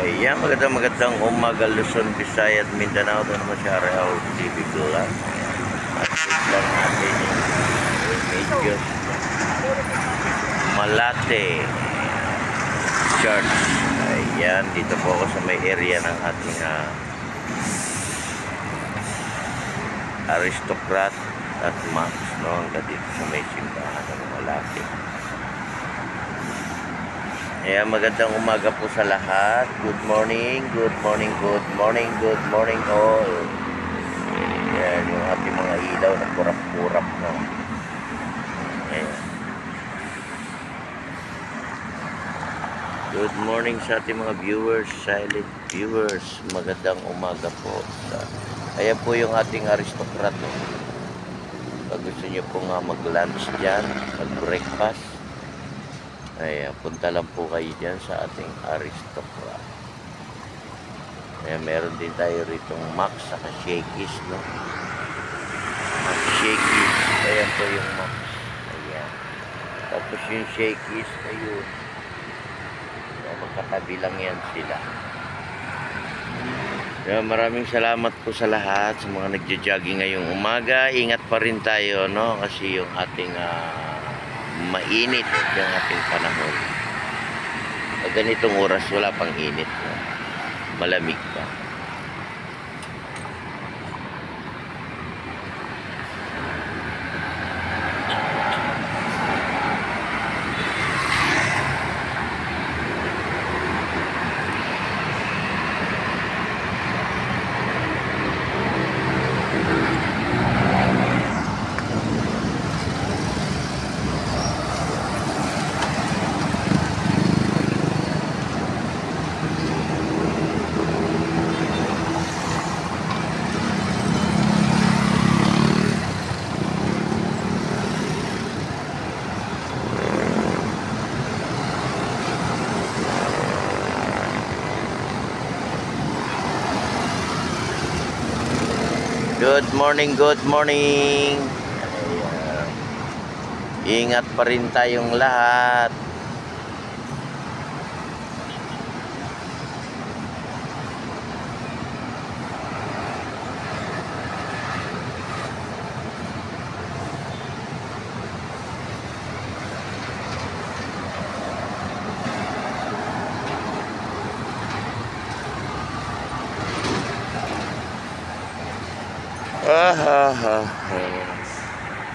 Ayan, magandang umaga Luzon, Visayas, Mindanao. Ito naman si Ariel TV Glass. At lang natin yung medyo Malate Church. Ayan, dito po ako sa may area ng ating aristocrat at Max, no? Hanggang dito sa may simbahan ng Malate. Ayan, magandang umaga po sa lahat. Good morning, good morning, good morning, good morning all. Ayan, yung ating mga ilaw na kurap-kurap, no? Ayan. Good morning sa ating mga viewers, silent viewers. Magandang umaga po. Ayan po yung ating aristocrat, no? Pag gusto nyo po nga mag-lunch dyan, mag-breakfast, ay punta lang po kayo dyan sa ating aristocrat. Ayan, meron din tayo ritong Max saka Shakey's, no? Max Shakey's. Ayan po yung Max. Ayan. Tapos yung Shakey's, ayun. Ayan, magkatabi lang yan sila. Ayan, maraming salamat po sa lahat, sa mga nagja-jogging ngayong umaga. Ingat pa rin tayo, no? Kasi yung ating mainit yung ating panahon. Pag ganitong oras wala pang init, no? Malamig pa. Good morning, good morning. Ayan. Ingat pa rin tayong lahat.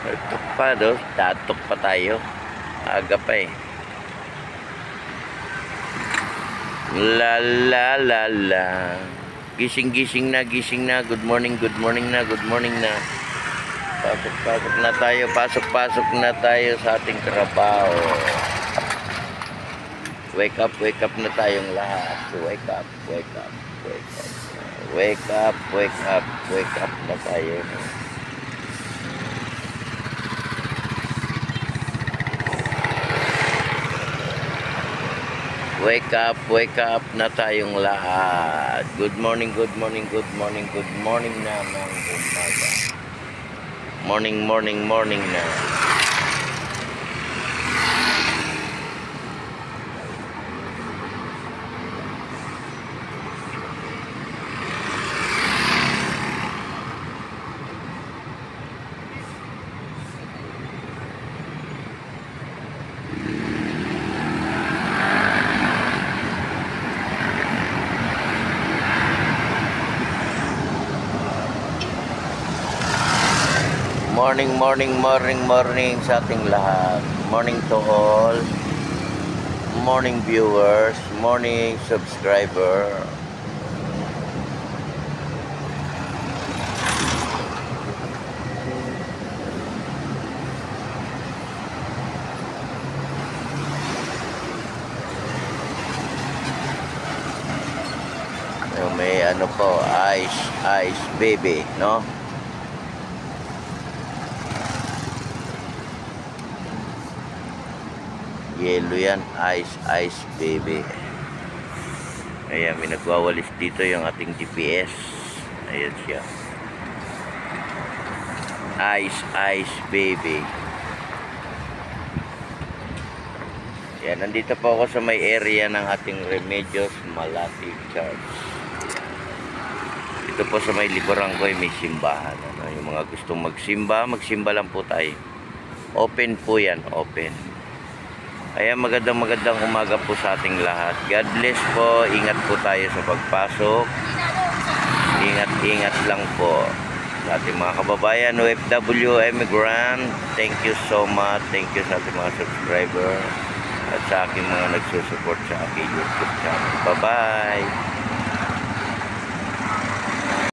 Tatok pa, no? Tatok pa tayo. Aga pa eh. La la la la. Gising na, gising na. Good morning na, good morning na. Pasok na tayo, pasok na tayo sa ating trabaho. Wake up na tayong lahat. Wake up. Wake up na tayo. Wake up na tayong lahat. Good morning na ng umaga. Morning na. Morning sa ating lahat. Morning to all. Morning viewers, morning subscriber. May ano po, ice baby, no? Yellow yan, ice baby. Ayan, may nagwawalis dito yung ating GPS. Ayan siya. Ice baby. Yan, nandito po ako sa may area ng ating Remedios Malati Church. Ito po sa may likuran ko ay may simbahan. Ano? Yung mga gustong magsimba, magsimba lang po tayo. Open po yan, open. Kaya magandang umaga po sa ating lahat. God bless po, ingat po tayo sa pagpasok. Ingat lang po sa ating mga kababayan, OFW, immigrant. Thank you so much. Thank you sa ating mga subscriber at sa aking mga nagsusupport sa aking YouTube channel. Bye-bye!